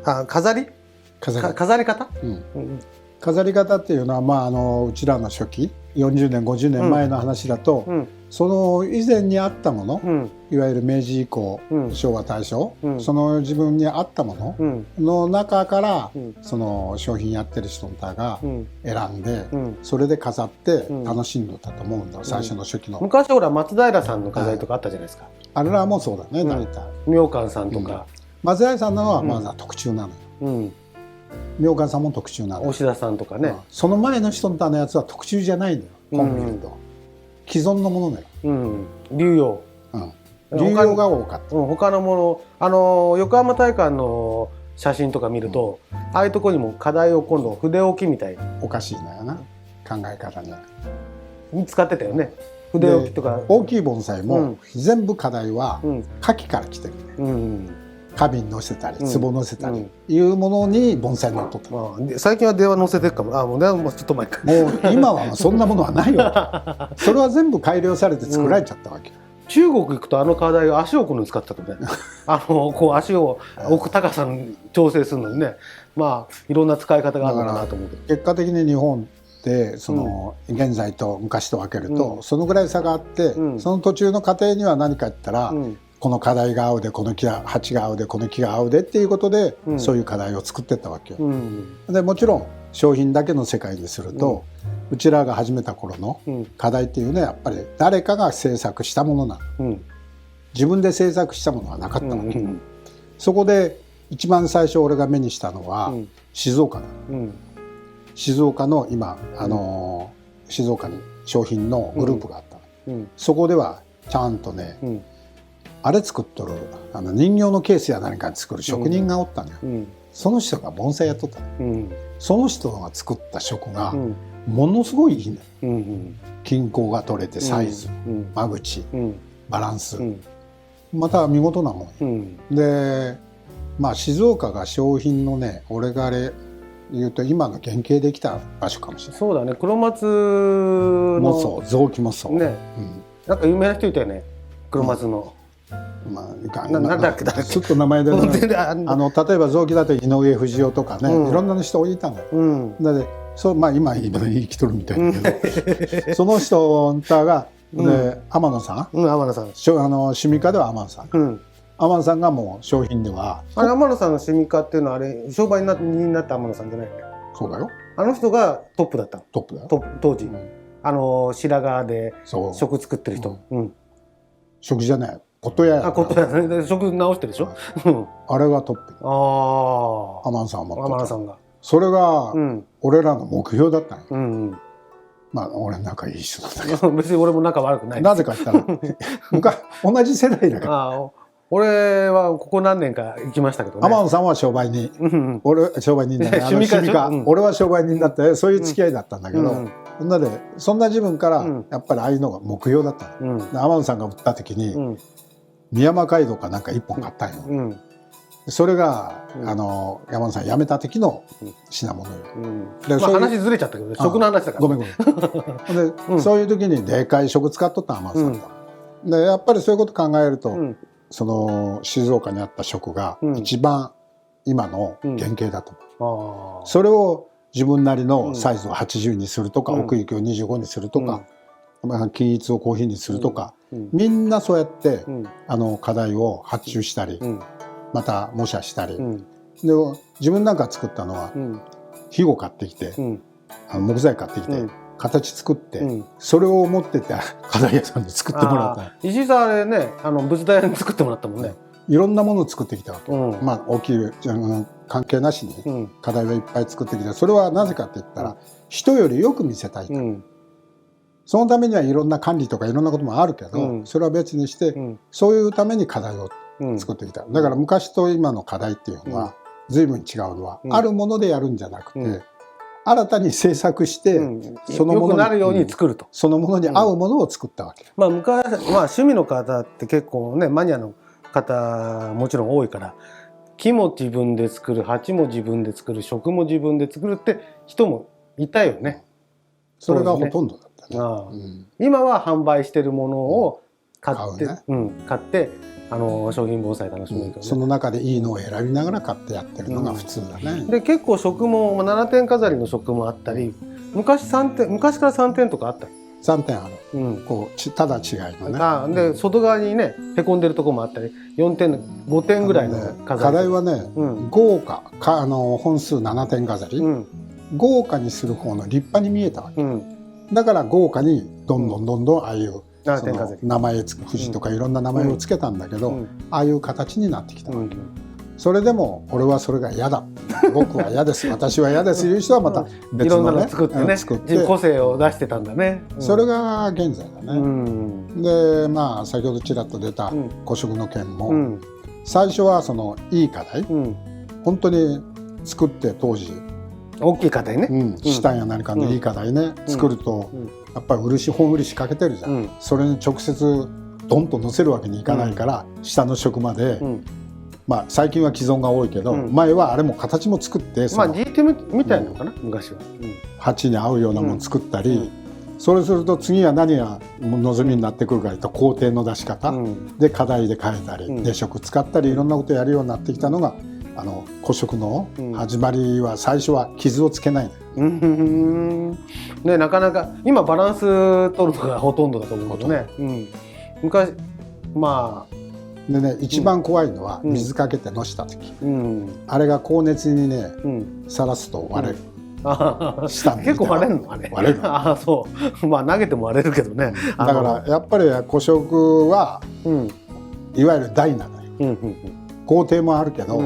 飾り方、飾り方っていうのは、うちらの初期40年50年前の話だと、その以前にあったもの、いわゆる明治以降、昭和大正、その自分に合ったものの中から、その商品やってる人が選んで、それで飾って楽しんでたと思うんだ、最初の初期の。昔ほら松平さんの飾りとかあったじゃないですか。あれらもそうだね、大体。明観さんとか。松平さんのはまだ特注なのよ。明観さんも特注なの。押田さんとかね。その前の人のやつは特注じゃないのよ。コンビニと既存のものだよ。流用。流用が多かった。他のもの、横浜大観の写真とか見ると、ああいうところにも課題を今度筆置きみたいおかしいのよな、考え方に使ってたよね。筆置きとか大きい盆栽も全部課題は花器から来てるね。花瓶乗せたり壺乗せたりいうものに盆栽乗っとった。最近は電話乗せてるかも。もう電話もちょっと前か。もう今はそんなものはないわけ。それは全部改良されて作られちゃったわけ。中国行くと課題を足を置くのに使ってたとね。こう足を置く高さの調整するのにね、いろんな使い方があるのかなと思うけど。結果的に日本で現在と昔と分けるとそのぐらい差があって、その途中の過程には何か言ったら、この課題が合うで、この鉢が合うで、この木が合うでっていうことで、そういう課題を作ってったわけよ。でもちろん商品だけの世界にすると、うちらが始めた頃の課題っていうのはやっぱり誰かが制作したものなの。自分で制作したものはなかったわけ。そこで一番最初俺が目にしたのは静岡だ。静岡の今静岡に商品のグループがあったの。そこではちゃんとね、あれ作っとる人形のケースや何か作る職人がおったのよ。その人が盆栽やっとったの。その人が作った食がものすごいいいね。均衡が取れてサイズ、間口、バランス、また見事なもん。で静岡が商品のね、俺があれ言うと今の原型できた場所かもしれない。そうだね。黒松もそう、臓器もそうね。なんか有名な人いたよね、黒松の。なんだっけ、ちょっと名前で例えば臓器だと井上不二雄とかね、いろんな人いたのよ。だって今生きとるみたいだけど、その人が天野さん、趣味家では天野さん、天野さんがもう商品では天野さんの趣味家っていうのはあれ商売になった天野さんじゃないの？そうだよ。あの人がトップだった。トップだよ当時。白髪で食作ってる人。食じゃない、琴屋や。琴屋ね。食直してるでしょ。あれがトップ。天野さんは持ってた。天野さんが。それが俺らの目標だったの。俺仲いい人だったけど。別に俺も仲悪くない。なぜか言ったら同じ世代だから。俺はここ何年か行きましたけどね。天野さんは商売人、俺商売人だね。趣味家。俺は商売人だって、そういう付き合いだったんだけど、そんな自分からやっぱりああいうのが目標だったの。天野さんが売った時に三山街道かなんか一本買ったんよ。それが山野さん辞めた時の品物よ。話ずれちゃったけどね、食の話だから。ごめん。でそういう時にでかい食使っとった天野さんと。でやっぱりそういうこと考えると、その静岡にあった食が一番今の原型だと思う。それを自分なりのサイズを80にするとか、奥行きを25にするとか、均一をコーヒーにするとか、みんなそうやって課題を発注したり、また模写したり。で自分なんか作ったのは肥後買ってきて、木材買ってきて形作って、それを持ってって課題屋さんに作ってもらった。石井さんあれね、仏壇屋に作ってもらったもんね。いろんなものを作ってきたわけ。大きい関係なしに課題はいっぱい作ってきた。それはなぜかって言ったら、人よりよく見せたいと。そのためにはいろんな管理とかいろんなこともあるけど、それは別にして、そういうために課題を作ってきた。だから昔と今の課題っていうのは随分違うのは、あるものでやるんじゃなくて、新たに制作して、そのものになるように作ると。そのものに合うものを作ったわけ。趣味の方って結構ね、マニアの方もちろん多いから、木も自分で作る、鉢も自分で作る、食も自分で作るって人もいたよね。それがほとんどだったね。今は販売してるものを買って、ね、買って商品盆栽楽しめるけどね、その中でいいのを選びながら買ってやってるのが普通だね。で結構植も7点飾りの植もあったり、昔から3点とかあったり。3点ある、こうただ違いのね。で外側にねへこんでるとこもあったり、4点5点ぐらいの飾り。課題はね、豪華本数7点飾り、豪華にする方の立派に見えたわけ、だから豪華にどんどんああいう名前富士とかいろんな名前をつけたんだけど、ああいう形になってきたわけ、それでも俺はそれが嫌だ、僕は嫌です、私は嫌ですいう人はまた別のね、いろんなの作ってね、個性を出してたんだね。それが現在だね。でまあ先ほどちらっと出た古色の件も、最初はそのいい課題、本当に作って当時大きい課題ね、シタンや何かのいい課題ね、作るとやっぱり本漆かけてるじゃん、それに直接ドンと乗せるわけにいかないから、下の色まで、まあ最近は既存が多いけど、前はあれも形も作って、まあ GTM みたいなのかな、昔は。鉢に合うようなもの作ったり、それすると次は何が望みになってくるかというと工程の出し方、で課題で変えたり、出色使ったりいろんなことやるようになってきたのが古色の始まりは、最初は傷をつけないね、なかなか今バランス取るのがほとんどだと思うけどね、昔まあでね、一番怖いのは水かけてのした時、あれが高熱にねさらすと割れる。結構割れるのあれ。割れる。ああそう。まあ投げても割れるけどね。だからやっぱり古色はいわゆる台なのよ。工程もあるけど、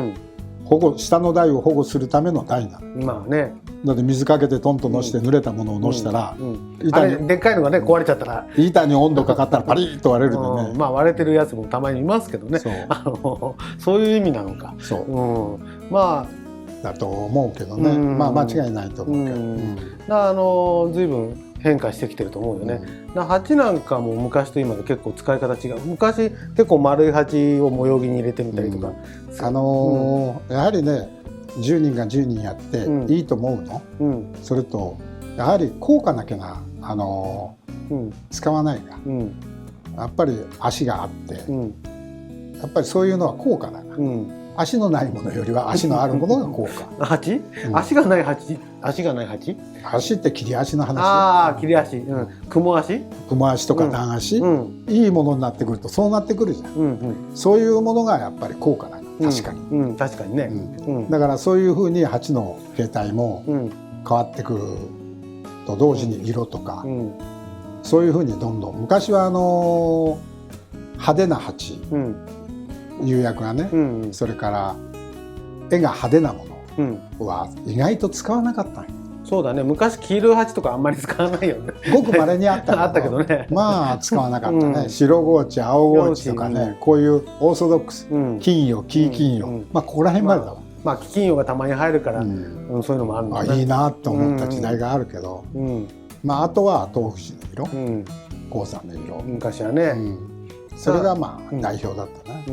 下の台を保護するための台なの。まあね。だって水かけてトンとのして濡れたものをのしたら、でっかいのがね壊れちゃったら、板に温度かかったらパリッと割れるんでね。まあ割れてるやつもたまにいますけどね。そういう意味なのか。そう。まあだと思うけどね。まあ間違いないと思うけど。随分変化してきてると思うよね。鉢なんかも昔と今で結構使い方違う。昔結構丸い鉢を模様着に入れてみたりとか。やはりね、10人が10人やっていいと思うの、それとやはり高価なけな使わないが、やっぱり足があって、やっぱりそういうのは高価だな、足のないものよりは足のあるものが高価。鉢？足がない鉢？足がない鉢？足って切り足の話。ああ、切り足、雲足？雲足とか段足、いいものになってくるとそうなってくるじゃん。そういうものがやっぱり高価だ。確かに、確かにね、だからそういうふうに鉢の形態も変わってくると同時に色とか、そういうふうにどんどん、昔は派手な鉢、釉薬がね、それから絵が派手なものは意外と使わなかったんよ。そうだね、昔黄色い鉢とかあんまり使わないよね。ごく稀にあったけどね。まあ使わなかったね。白河内、青河内とかね、こういうオーソドックス、金魚、黄金魚、まあここら辺までだわ。まあ金魚がたまに入るから、そういうのもあるんだね。いいなと思った時代があるけど、まああとは東福寺の色、鉱山の色。昔はね。それがまあ代表だったね。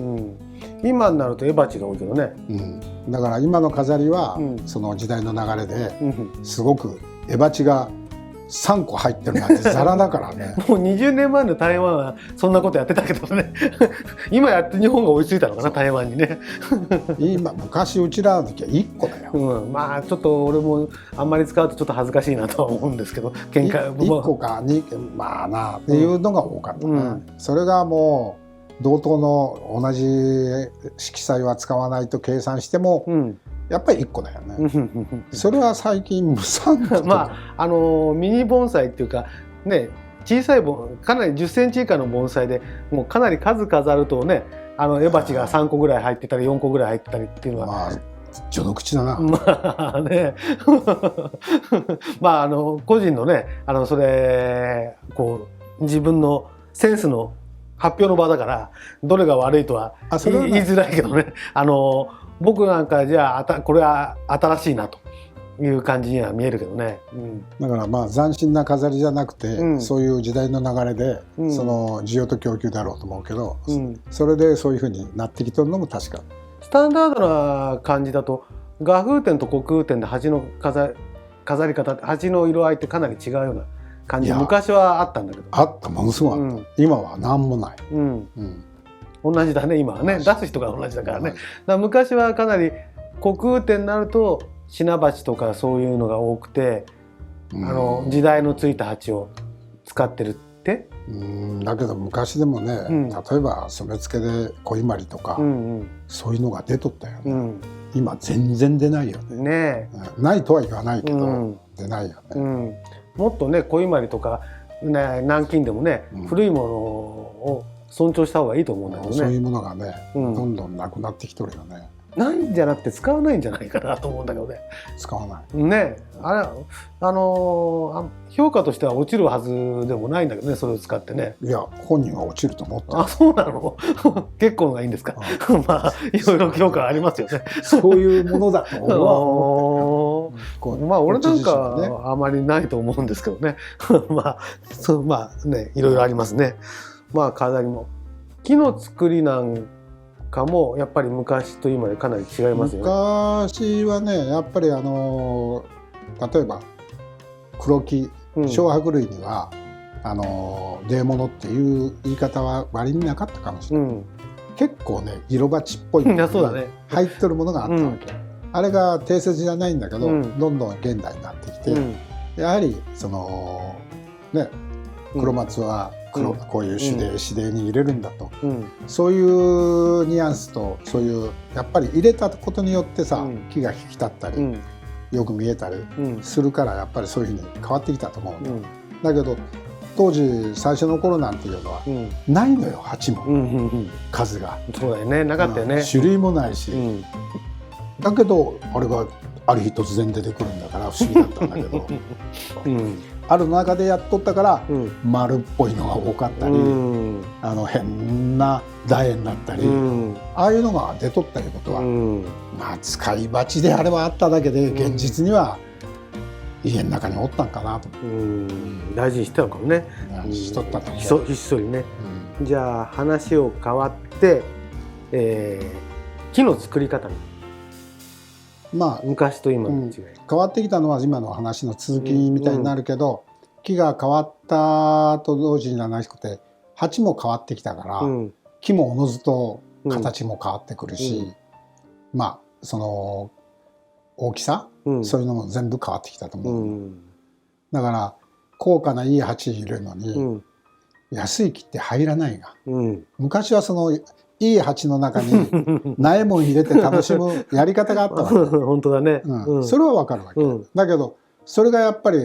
今になると絵鉢が多いけどね。だから今の飾りはその時代の流れですごく絵鉢が3個入ってるなんてザラだからね。もう20年前の台湾はそんなことやってたけどね。今やって日本が追いついたのかな、台湾にね。昔うちらの時は1個だよ。まあちょっと俺もあんまり使うとちょっと恥ずかしいなとは思うんですけど、1個か2まあなっていうのが多かったね。それがもう同等の同じ色彩は使わないと計算しても、やっぱり1個だよね。それは最近3個とか。まあミニ盆栽っていうかね、小さいかなり10センチ以下の盆栽でもうかなり数飾るとね、絵鉢が3個ぐらい入ってたり4個ぐらい入ってたりっていうのは。まあ序の口だな。まあね。まあ個人のね、それこう自分のセンスの発表の場だからどれが悪いとは言いづらいけどね。僕なんかじゃあこれは新しいなという感じには見えるけどね。だからまあ斬新な飾りじゃなくて、そういう時代の流れで、その需要と供給だろうと思うけど、それでそういうふうになってきてるのも確か。スタンダードな感じだと画風点と虚空点で鉢の飾り方、鉢の色合いってかなり違うような感じ昔はあったんだけど。あった、ものすごいあった、今は何もない、同じだね今はね、出す人が同じだからね。だから昔はかなり国空店になると品鉢とかそういうのが多くて、時代のついた鉢を使ってるって。だけど昔でもね、例えば染付で小伊万里とか、そういうのが出とったよね、今全然出ないよね。ないとは言わないけど、出ないよね、もっとね小伊万里とか、南京でもね、古いものを尊重した方がいいと思うんだけどね。そういうものがね、どんどんなくなってきとるよね。ないんじゃなくて使わないんじゃないかなと思うんだけどね。使わない。ね、あれ評価としては落ちるはずでもないんだけどね、それを使ってね。いや本人は落ちると思ってる。あ、そうなの？結構がいいんですか。まあいろいろ評価ありますよね。そういうものだと俺は思ってる。まあ俺なんかあまりないと思うんですけどね。まあね、いろいろありますね。まあ飾りも木の作りなんかもやっぱり昔と今でかなり違いますよね。昔はねやっぱり例えば黒木、小白類には出物っていう言い方は割になかったかもしれない、結構ね色鉢っぽいものに入ってるものがあったわけ、あれが定説じゃないんだけど、どんどん現代になってきて、やはりね黒松はこういう紙泥に入れるんだと、そういうニュアンスと、そういうやっぱり入れたことによってさ、木が引き立ったり、よく見えたりするから、やっぱりそういうふうに変わってきたと思うんだ、だけど当時最初の頃なんていうのはないのよ、鉢も、数が。そうだよね、なかったよね、種類もないし、だけどあれがある日突然出てくるんだから不思議だったんだけど、ある中でやっとったから、丸っぽいのが多かったり、変な楕円だったり、ああいうのが出とったいうことは、まあ使い鉢であれはあっただけで、現実には家の中におったんかなと。大事にしてたのかもね。しとったと思う。ひっそりね。じゃあ話を変わって、木の作り方に。まあ昔と今の違い、変わってきたのは今の話の続きみたいになるけど、木が変わったと同時にはなくて鉢も変わってきたから、木もおのずと形も変わってくるし、まあその大きさ、そういうのも全部変わってきたと思う、だから高価ないい鉢入れるのに、安い木って入らないが、昔はそのいい鉢の中に苗も入れて楽しむやり方があったわけ。本当だね、それはわかるわけ、だけどそれがやっぱり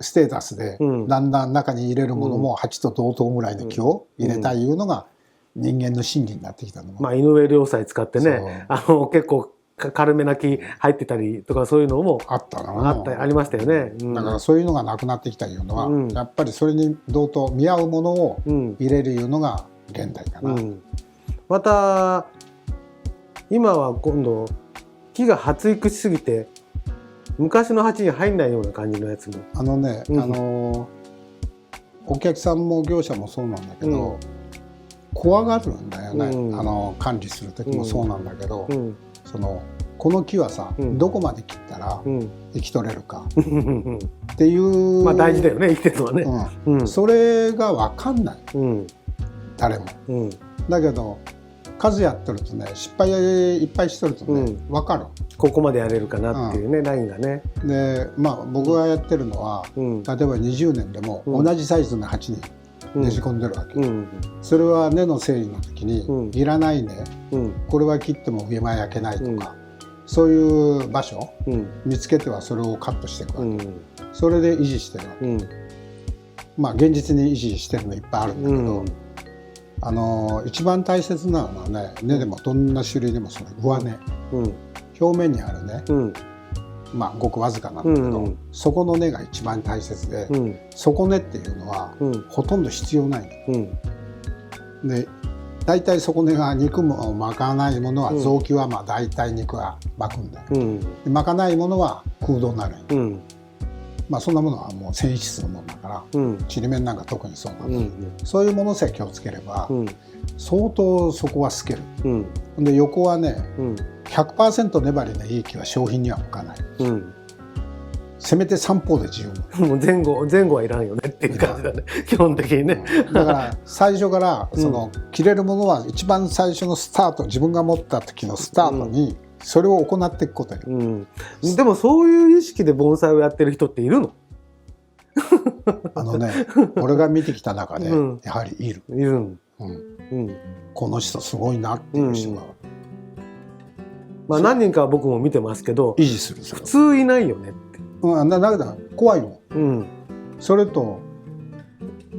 ステータスで、だんだん中に入れるものも鉢と同等ぐらいの木を入れたいいうのが人間の心理になってきたの。まあ井上良斎使ってね、結構軽めな木入ってたりとか、そういうのもあったの、ありましたよね、だからそういうのがなくなってきたいうのは、やっぱりそれに同等見合うものを入れるいうのが現代かな。また今は今度木が発育しすぎて昔の鉢に入んないような感じのやつもお客さんも業者もそうなんだけど、怖がるんだよね、管理する時もそうなんだけど、この木はさ、どこまで切ったら生き取れるかっていう、まあ大事だよね、生きてるのはね、それが分かんない、誰も。だけど数やってるとね、失敗いっぱいしとるとね、分かる。ここまでやれるかなっていうね、ラインがね。でまあ僕がやってるのは、例えば20年でも同じサイズの鉢にねじ込んでるわけ、それは根の整理の時に、いらない根、これは切っても上は焼けないとか、そういう場所、見つけてはそれをカットしていくわけ、それで維持してるわけ、まあ現実に維持してるのいっぱいあるんだけど、一番大切なのはね、根でもどんな種類でもその上根、表面にある根、まあごくわずかなんだけど、そこの根が一番大切で、底根っていうのはほとんど必要ないの、で大体底根が肉も巻かないものは、臓器はまあ大体肉は巻くんだよ、巻かないものは空洞になる、まあそんなものはもう繊維質のものだから、ちりめんなんか特にそうなんだ、そういうものさえ気をつければ、相当そこは透ける、で横はね、100% 粘りのいい木は商品には向かない、せめて三方で十分。もう前後はいらんよねっていう感じだね基本的にね。だから最初からその切れるものは一番最初のスタート、自分が持った時のスタートにそれを行っていくことよ。でもそういう意識で盆栽をやってる人っているの？俺が見てきた中でやはりいる。この人すごいなっていう人が、まあ何人か僕も見てますけど、維持する。普通いないよねって。だから怖いもん。それと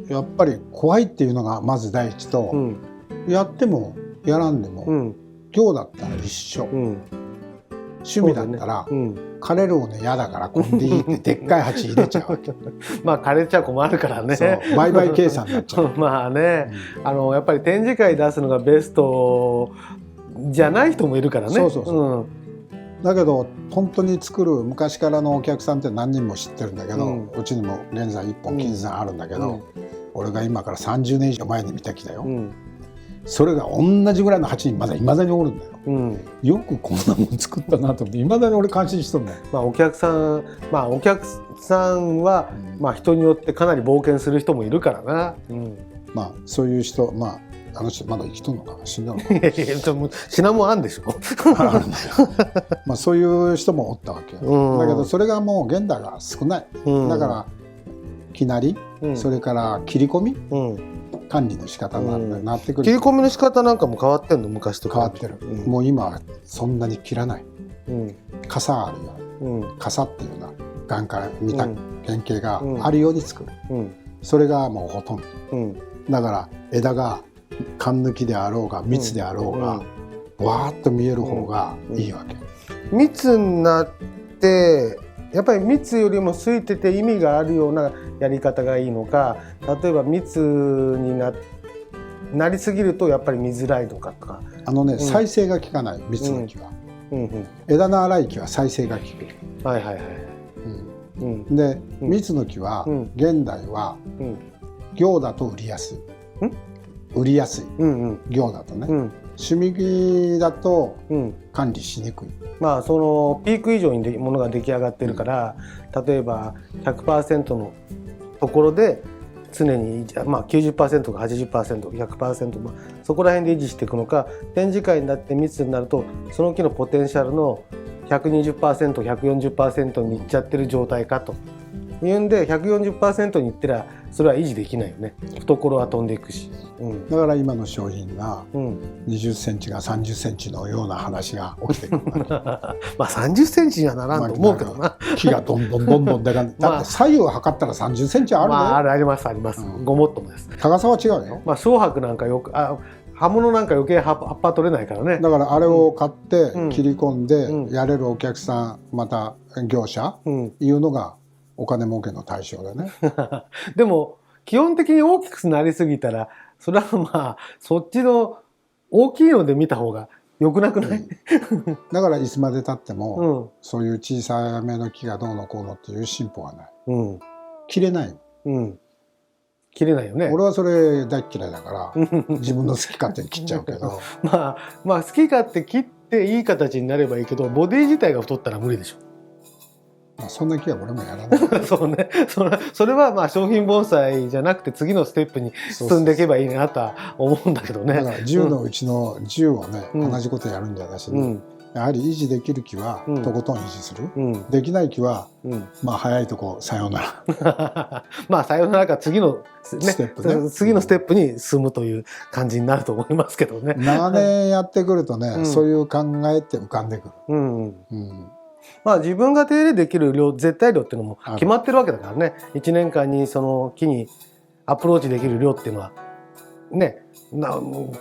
やっぱり怖いっていうのがまず第一と、やってもやらんでも行だったら一緒。趣味だったら枯れるの嫌だからこんでいいってでっかい鉢入れちゃうわけ。まあ枯れちゃ困るからね。売買計算になっちゃう。まあね、やっぱり展示会出すのがベストじゃない人もいるからね。だけど本当に作る昔からのお客さんって何人も知ってるんだけど、うちにも現在1本金山あるんだけど、俺が今から30年以上前に見てきたよ。それが同じぐらいの鉢にいまだにおるんだよ。よくこんなもん作ったなと思って、いまだに俺感心しとんだよ。お客さんは人によってかなり冒険する人もいるからな。そういう人、あの人まだ生きとんのかな、死んだのかな。死なもんあんでしょ。あるんだよ。そういう人もおったわけ。だけどそれがもう現代が少ない。だからきなり、それから切り込み、管理の仕方になってくる。切り込みの仕方なんかも変わってんの？昔と変わってる。もう今はそんなに切らない。傘あるよ。傘っていうのは眼から見た原型があるように作る。それがもうほとんど。だから枝が缶抜きであろうが蜜であろうがわーっと見える方がいいわけ。蜜になってやっぱり蜜よりもついてて意味があるようなやり方がいいのか、例えば蜜になりすぎるとやっぱり見づらいのかとか。再生が効かない蜜の木は。枝の粗い木は再生が効く。で蜜の木は現代は行だと売りやすい。行だとね。趣味木だと管理しにくい。そのピーク以上にものが出来上がってるから、例えば 100% のところで常に90% か 80%、100%、そこら辺で維持していくのか、展示会になって密になるとその木のポテンシャルの 120%、140% にいっちゃってる状態かというんで、 140% にいったらそれは維持できないよね。懐は飛んでいくし。だから今の商品が20センチが30センチのような話が起きてくる。30センチにはならんと思うけどな。木がどんどんでかい。だって左右を測ったら30センチあるね。あります。ごもっともです。高さは違うよ。小白なんか葉物なんか余計葉っぱ取れないからね。だからあれを買って切り込んでやれるお客さん、また業者いうのがお金儲けの対象だね。でも基本的に大きくなりすぎたら、それはそっちの大きいので見た方が良くなくない？だからいつまでたっても、そういう小さめの木がどうのこうのっていう進歩はない。切れない。切れないよね。俺はそれ大嫌いだから自分の好き勝手に切っちゃうけど。好き勝手切っていい形になればいいけど、ボディ自体が太ったら無理でしょ。そんな気は俺もやらない。そうね。それは商品盆栽じゃなくて次のステップに進んでいけばいいなとは思うんだけどね。だから10のうちの10をね、同じことやるんじゃなしに、やはり維持できる木はとことん維持する。できない木は早いとこさようなら。さようならか次のステップに進むという感じになると思いますけどね。長年やってくるとね、そういう考えって浮かんでくる。自分が手入れできる量、絶対量っていうのも決まってるわけだからね。1年間にその木にアプローチできる量っていうのはね、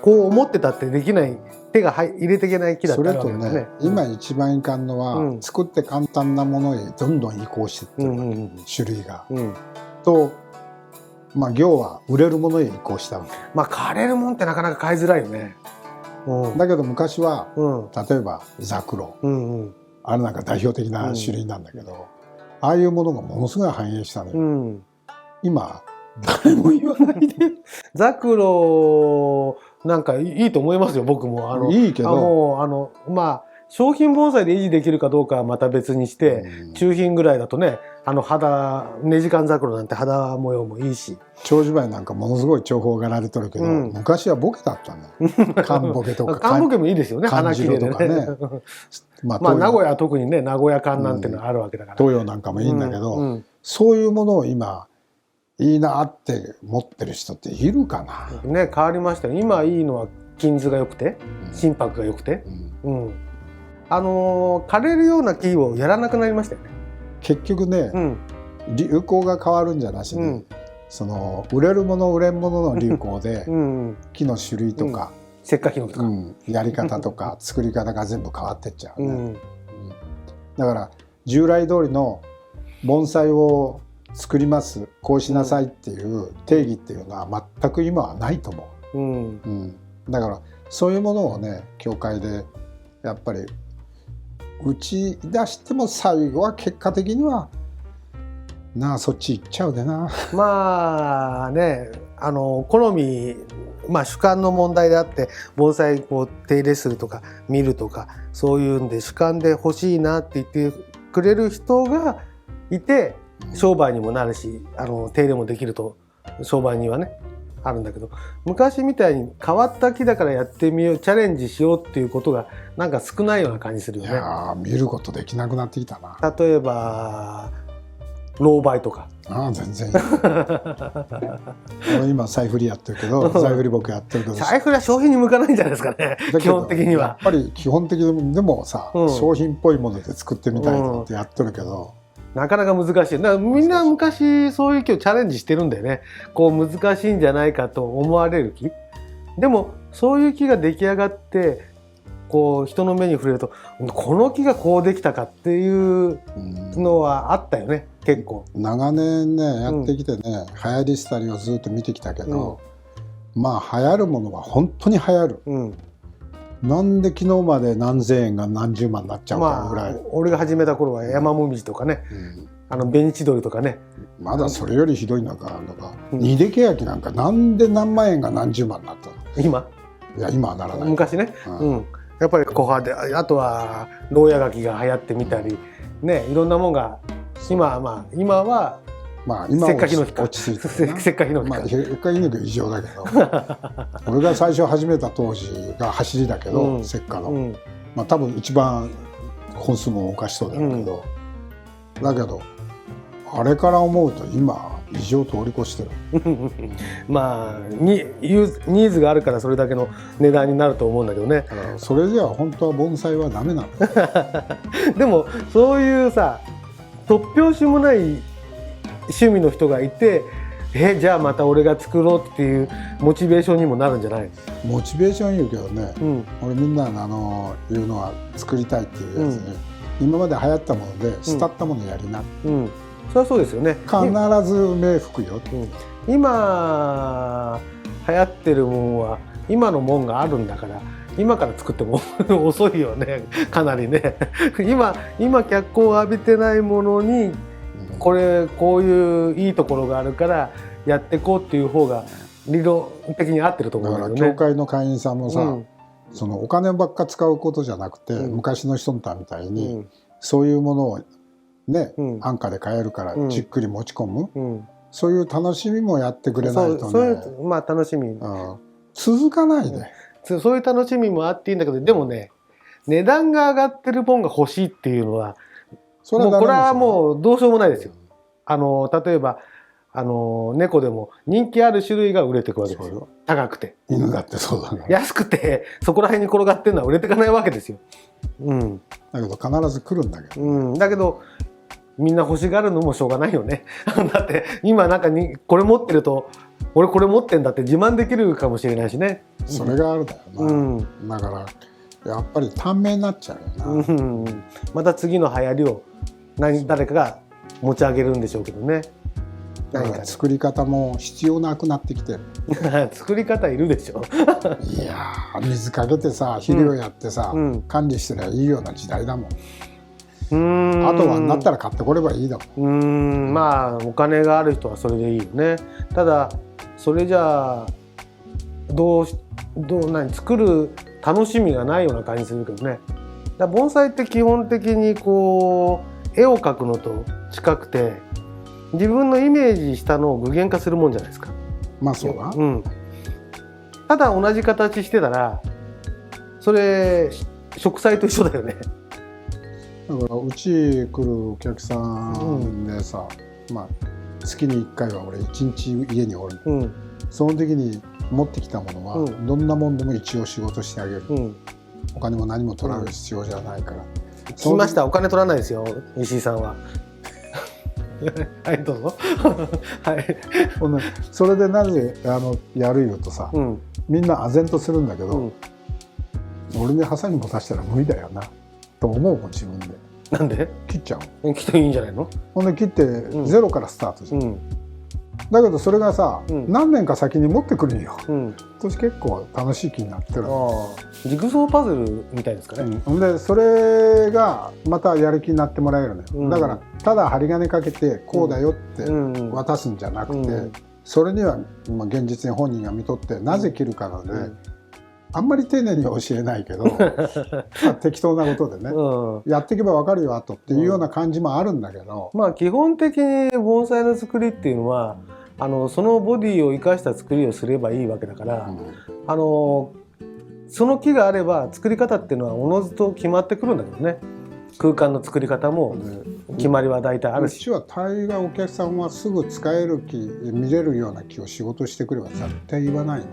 こう思ってたってできない、手が入れていけない木だったわけだからね。それとね、今一番いかんのは、作って簡単なものへどんどん移行していってるわけ、種類が。と行は売れるものへ移行したわけ。枯れるもんってなかなか買いづらいよね。だけど昔は、例えばザクロ、あれなんか代表的な種類なんだけど、ああいうものがものすごい繁栄したのよ。今誰も言わないで。ザクロなんかいいと思いますよ、僕も。いいけど商品盆栽で維持できるかどうかはまた別にして、中品ぐらいだとね、ネジカンザクロなんて肌模様もいいし、長寿梅なんかものすごい重宝がられてるけど、昔はボケだったんだよ。缶ボケとか缶ボケもいいですよね、花綺麗でね。まあ名古屋は特にね、名古屋缶なんてのがあるわけだから、東洋なんかもいいんだけど、そういうものを今いいなって持ってる人っているかな。ね、変わりましたよ。今いいのは金図が良くて、心拍が良くて、枯れるような木をやらなくなりましたよね。結局ね、流行が変わるんじゃなしに、その売れるもの売れんものの流行で木の種類とか、石化機能とか、やり方とか作り方が全部変わってっちゃうね。だから従来通りの盆栽を作ります、こうしなさいっていう定義っていうのは全く今はないと思う。だからそういうものをね、教会でやっぱり打ち出しても最後は結果的にはなあ、そっち行っちゃうでな。まあね、好み、主観の問題であって、盆栽を手入れするとか見るとか、そういうんで主観で欲しいなって言ってくれる人がいて、商売にもなるし、手入れもできると商売にはねあるんだけど、昔みたいに変わった木だからやってみよう、チャレンジしようっていうことがなんか少ないような感じするよね。いや見ることできなくなってきたな。例えば老梅とか。全然いい。俺今サイフリやってるけど、サイフリ僕やってるけど、サイフリは商品に向かないんじゃないですかね、基本的には。やっぱり基本的でもさ、商品っぽいもので作ってみたいと思ってやってるけど、なかなか難しい。だからみんな昔そういう木をチャレンジしてるんだよね。こう難しいんじゃないかと思われる木。でもそういう木が出来上がってこう人の目に触れると、この木がこうできたかっていうのはあったよね、結構。長年ねやってきてね、流行り廃りをずっと見てきたけど、まあ流行るものは本当に流行る。なんで昨日まで何千円が何十万になっちゃうかぐらい、俺が始めた頃は山もみじとかね、紅千鳥とかね、まだそれよりひどいのが煮出け焼きなんかなんで何万円が何十万になったの。今いや今はならない。昔ね、やっぱり小派で、あとは牢屋柿が流行ってみたりね、いろんなもんが今は石化ヒノキか、落ち着いてるな。石化ヒノキか、石化ヒノキは異常だけど俺が最初始めた当時が走りだけど、石化の、多分一番本数も動かしそうだろうけど、だけどあれから思うと今異常通り越してるニーズがあるからそれだけの値段になると思うんだけどね。それじゃあ本当は盆栽はダメなのでもそういうさ、突拍子もない趣味の人がいて、じゃあまた俺が作ろうっていうモチベーションにもなるんじゃない？モチベーション言うけどね、俺みんな言うのは作りたいっていうやつに、今まで流行ったもので慕ったものやりな、そりゃそうですよね。必ず冥福よ、今流行ってるもんは今のもんがあるんだから、今から作っても遅いよね、かなりね。今脚光を浴びてないものにこういういいところがあるからやっていこうっていう方が理論的に合ってると思うんだけどね。だから教会の会員さんもさ、そのお金ばっか使うことじゃなくて、昔の人みたいに、そういうものをね、安価で買えるからじっくり持ち込む、そういう楽しみもやってくれないとね。そういう楽しみ、続かないで、そういう楽しみもあっていいんだけど、でもね、値段が上がってる本が欲しいっていうのはこれはもうどうしようもないですよ。例えば猫でも人気ある種類が売れていくわけですよ。高くて。犬だってそうだから。安くてそこら辺に転がってるのは売れていかないわけですよ。だけど必ず来るんだけど。だけどみんな欲しがるのもしょうがないよね。だって今なんかこれ持ってると俺これ持ってんだって自慢できるかもしれないしね。それがあるだよな。だからやっぱり短命になっちゃうよな。また次の流行りを誰かが持ち上げるんでしょうけどね。作り方も必要なくなってきてる。作り方いるでしょ。いや水かけてさ、肥料やってさ、管理してりゃいいような時代だもん。あとはなったら買ってこればいいだもん。お金がある人はそれでいいよね。ただそれじゃあ作る楽しみがないような感じするけどね。だ盆栽って基本的にこう絵を描くのと近くて、自分のイメージしたのを具現化するもんじゃないですか。まあそうだ、うん、ただ同じ形してたらそれ植栽と一緒だよね。だからうち来るお客さんでさ、まあ月に1回は俺1日家におる、その時に持ってきたものは、どんなもんでも一応仕事してあげる、お金も何も取られる必要じゃないから、聞きました。お金取らないですよ、石井さんは。はいどうぞ。はい。それでなぜやるよとさ、みんな唖然とするんだけど、俺にハサミ持たしたら無理だよなと思うもん自分で。なんで？切っちゃう。切っていいんじゃないの？ほんで切ってゼロからスタートじゃん。だけどそれがさ、何年か先に持ってくるんよ。私結構楽しい気になってる。ジグソーパズルみたいですかね。ほんでそれがまたやる気になってもらえるのよ。だからただ針金かけてこうだよって渡すんじゃなくて、それには現実に本人が見とってなぜ切るかなので、あんまり丁寧には教えないけど適当なことでね、やっていけば分かるよあとっていうような感じもあるんだけど、まあ基本的に盆栽の作りっていうのはそのボディを生かした作りをすればいいわけだから、その木があれば作り方っていうのはおのずと決まってくるんだけどね。空間の作り方も決まりは大体あるし、うちは大概お客さんはすぐ使える木見れるような木を仕事してくれば絶対言わないん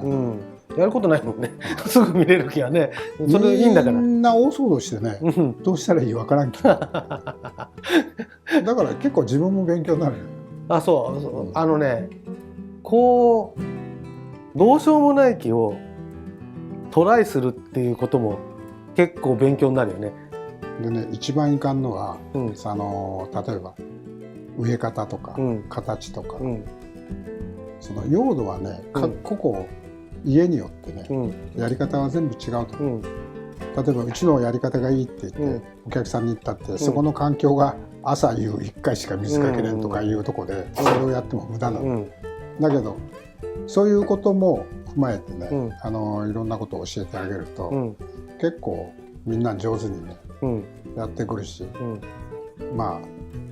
だ、やることないもんね。すぐ見れる木はね、それいいんだから。みんな大騒動してね、どうしたらいいわからん木だから結構自分も勉強になる。そうこうどうしようもない木をトライするっていうことも結構勉強になるよね。でね、一番いかんのは、例えば植え方とか、形とか、その用途はね、個々家によってね、やり方は全部違うと思う。例えばうちのやり方がいいって言って、お客さんに言ったって、そこの環境が朝夕1回しか水かけれんとかいうとこで、それをやっても無駄なの。だけどそういうことも踏まえてね、いろんなことを教えてあげると、結構みんな上手にね、やってくるし、まあ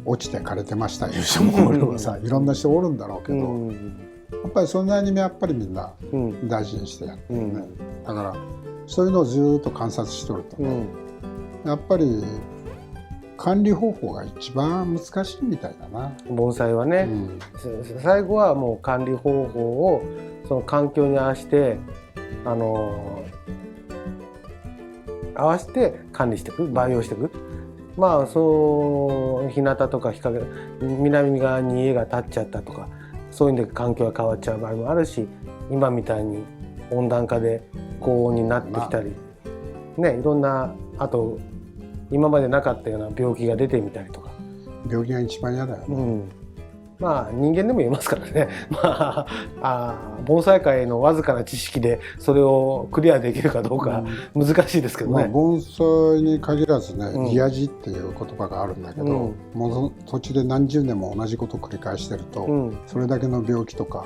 落ちて枯れてましたいう人もおればさ、いろんな人おるんだろうけど、やっぱりそんなにやっぱりみんな大事にしてやってるね。だからそういうのをずっと観察しとるとね、やっぱり管理方法が一番難しいみたいだな、盆栽はね。最後はもう管理方法をその環境に合わせて管理していく、培養していく。まあそう日向とか日陰、南側に家が建っちゃったとか、そういうんで環境が変わっちゃう場合もあるし、今みたいに温暖化で高温になってきたり、ね、いろんな、あと今までなかったような病気が出てみたりとか。病気が一番嫌だよね。まあ人間でも言えますからね。まあ盆栽界のわずかな知識でそれをクリアできるかどうか難しいですけどね。盆栽に限らずね、リアジっていう言葉があるんだけど、もうその土地で何十年も同じことを繰り返してると、それだけの病気とか、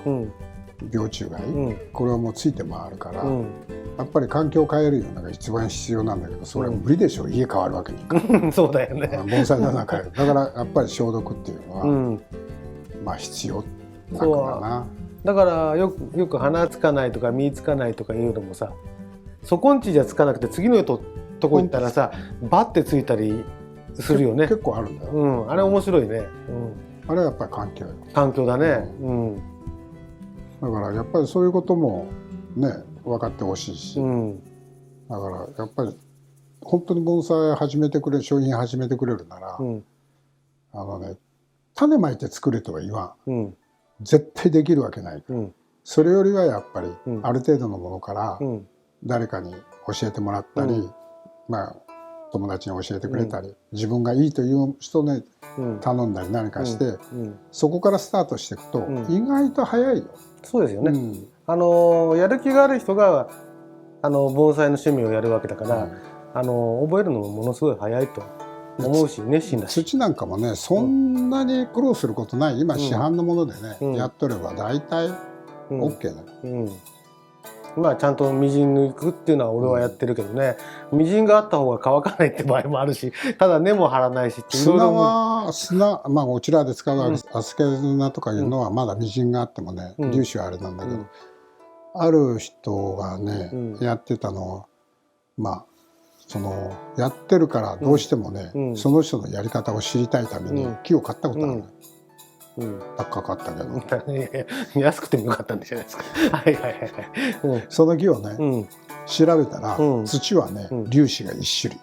病虫害、これはもうついて回るから、やっぱり環境を変えるのが一番必要なんだけど、それは無理でしょ、家変わるわけにいかない。そうだよね。盆栽の中だからやっぱり消毒っていうのは、まあ必要なのかな。だからよく花つかないとか実つかないとかいうのもさ、そこんちじゃつかなくて次のとこ行ったらさ、バッてついたりするよね。結構あるんだよ。あれ面白いね。あれはやっぱり環境よ。環境だね。だからやっぱりそういうこともね分かってほしいし、だからやっぱり本当に盆栽始めてくれる、商品始めてくれるなら、種まいて作れとは言わん、絶対できるわけないから、それよりはやっぱりある程度のものから誰かに教えてもらったり、まあ友達に教えてくれたり、自分がいいという人に頼んだり何かして、そこからスタートしていくと意外と早いよ。そうですよね。やる気がある人が盆栽の趣味をやるわけだから、覚えるのもものすごい早いと思うし、熱心だし。土なんかもね、そんなに苦労することない。今市販のものでね、やっとれば大体 OK だよ。まあちゃんとみじん抜くっていうのは俺はやってるけどね、みじんがあった方が乾かないって場合もあるし、ただ根も張らないしっていろいろ。砂、まあうちらで使うアスケ砂とかいうのはまだみじんがあってもね、粒子はあれなんだけど、ある人がね、やってたのは、まあそのやってるからどうしてもね、その人のやり方を知りたいために木を買ったことある。高かったけど安くてもよかったんじゃないですか。はいはいはい。その木をね、調べたら土はね粒子が一種類。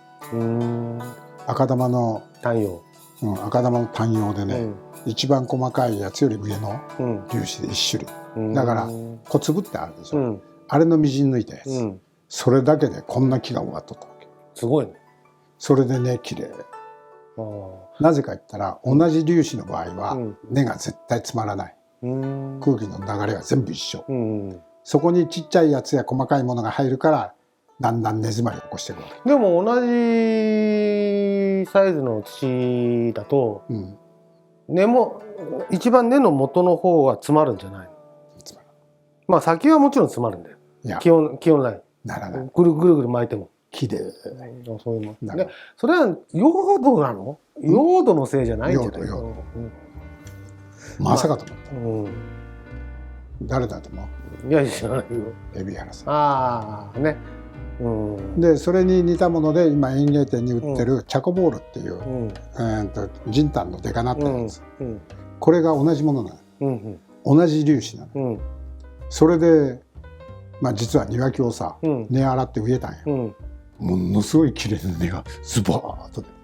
赤玉の単葉、赤玉の単葉でね、一番細かいやつより上の粒子で一種類。だから小粒ってあるでしょ。あれのみじん抜いたやつ。それだけでこんな木が植わっとったわけ。すごいね。それでね綺麗。なぜか言ったら同じ粒子の場合は根が絶対詰まらない。空気の流れは全部一緒。そこにちっちゃいやつや細かいものが入るからだんだん根詰まりを起こしていくわけ。でも同じサイズの土だと、根も一番根の元の方は詰まるんじゃないの？まあ先はもちろん詰まるんだよ。気温ない。ならない。ぐるぐる巻いても。木で。そういうの。で、それは用土なの？用土のせいじゃないんじゃない？まさかと思った。誰だと思う？いや知らないよ。海老原さん。ああね。でそれに似たもので今園芸店に売ってるチャコボールっていうジンタンのデカなったやつ。これが同じものなの。同じ粒子なの。それでまあ実は庭木をさ根洗って植えたんや。ものすごい綺麗な根がズバーッと出る。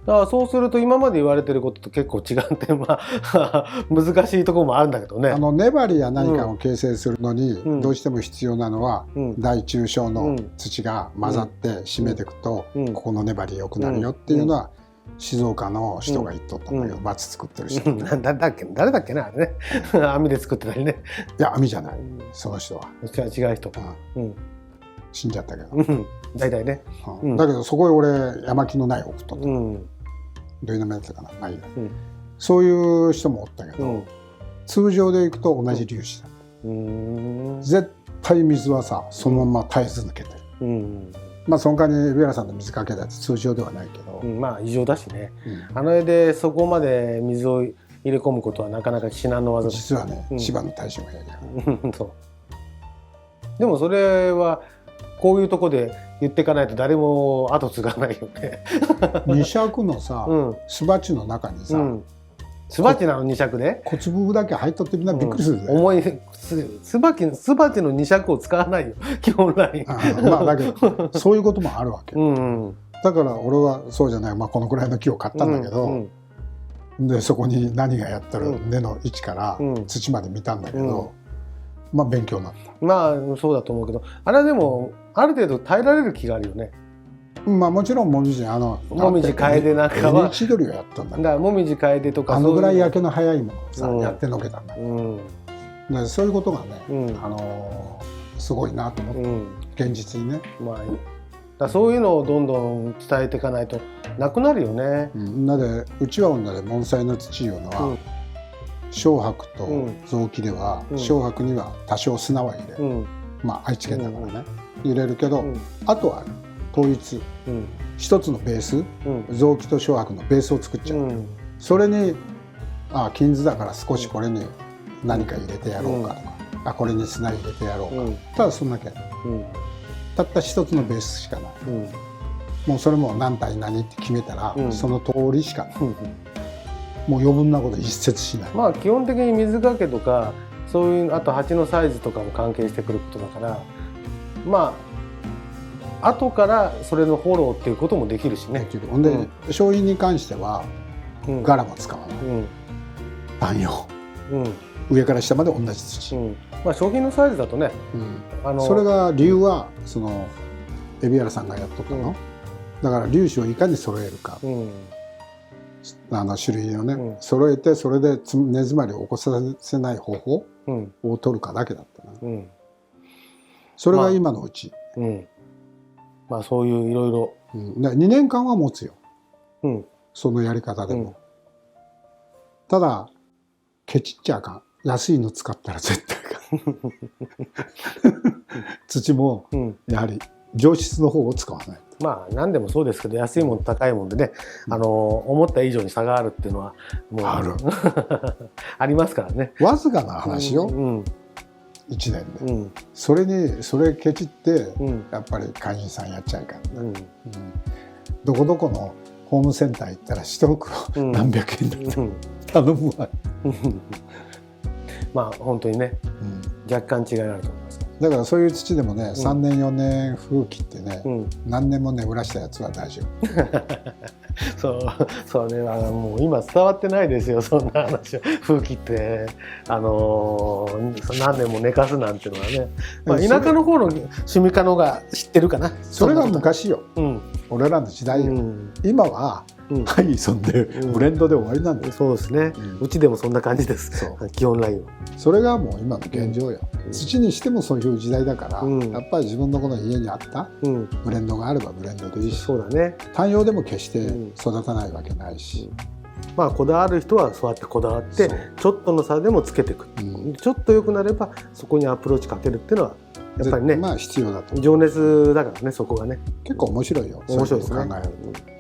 だからそうすると今まで言われてることと結構違って、まあ難しいところもあるんだけどね。粘りや何かを形成するのにどうしても必要なのは大中小の土が混ざって締めていくとここの粘り良くなるよっていうのは静岡の人が言っとったんだけど、バツ作ってる人。誰だっけなあれね。網で作ってたりね。いや網じゃない。その人は。違う人。死んじゃったけど。大体ね。だけどそこへ俺山木の苗を送っとった。どういう名前だったかな。まあいいや。そういう人もおったけど、通常でいくと同じ粒子だ。絶対水はさそのまま絶えず抜けてる。まあその代わりに上原さんの水かけたやつ通常ではないけど、まあ異常だしね。あの絵でそこまで水を入れ込むことはなかなか至難の業だ。実はね芝の大将がやりやる。そう。でもそれはこういうとこで言っていかないと誰も後継がないよね。二尺のさ巣鉢の中にさ巣鉢なの2尺で小粒だけ入っとってみんなびっくりするぜ。重い巣鉢の2尺を使わないよ基本ライン。まあだけどそういうこともあるわけ。だから俺はそうじゃない、まあこのくらいの木を買ったんだけど、でそこに何がやってる根の位置から土まで見たんだけど、まあ勉強になった。まあそうだと思うけど、あれはでもある程度耐えられる木があるよね。まあもちろんもみじもみじ楓なんかは千鳥をやったんだけど、だからもみじ楓とかぐらい焼けの早いものをさやってのけたんだけど、そういうことがねすごいなと思って現実にね。まあだそういうのをどんどん伝えていかないとなくなるよね。なでうちは女で盆栽の土いうのは小白と雑木では小白には多少砂は入れ、まあ愛知県だからね入れるけど、あとは統一一つのベース、雑木と小白のベースを作っちゃう。それに金図だから少しこれに何か入れてやろうかとか、これに砂入れてやろうか、ただそんだけ、たった一つのベースしかない。もうそれも何対何って決めたら、その通りしかない。もう余分なこと一切しない。まあ基本的に水かけとかそういうあと鉢のサイズとかも関係してくることだから、まあ後からそれのフォローっていうこともできるしね。ほんで商品に関しては柄も使わない。単葉。上から下まで同じ土。まあ商品のサイズだとね。それが理由はその海老原さんがやっとったの。だから粒子をいかに揃えるか。種類をね、揃えてそれで根詰まりを起こさせない方法を取るかだけだったな。それが今のうち。まあそういういろいろ。2年間は持つよ。そのやり方でも。ただケチっちゃあかん。安いの使ったら絶対あかん。土もうんやはり上質の方を使わない。まあ何でもそうですけど、安いもの高いものでね、思った以上に差があるっていうのはもうあるありますからね。わずかな話よ、うん1年で、うんそれケチってうんやっぱり会員さんやっちゃいかん、うんどこどこのホームセンター行ったら1袋何百円でうん頼むわ、まあ本当にね、うん若干違いがあると思います。だからそういう土でもね、3年4年風切ってね、うん何年も眠らしたやつは大丈夫。それはもう今伝わってないですよ、そんな話を風切って何年も寝かすなんていうのはね、まあ、田舎の方の趣味家のが知ってるかな。それが昔よ、うん俺らの時代よ、今は、はいそんでブレンドで終わりなんだよ、そうですね、うちでもそんな感じです、基本ラインは。それがもう今の現状よ、土にしてもそういう時代だから、やっぱり自分のこの家にあったブレンドがあればブレンドでいいし、そうだね、単葉でも決して育たないわけないし、まあこだわる人はそうやってこだわってちょっとの差でもつけていく、ちょっと良くなればそこにアプローチかけるっていうのはやっぱりね、まあ必要だと。情熱だからね、そこがね結構面白いよ、面白いですね。そういうこと考えると。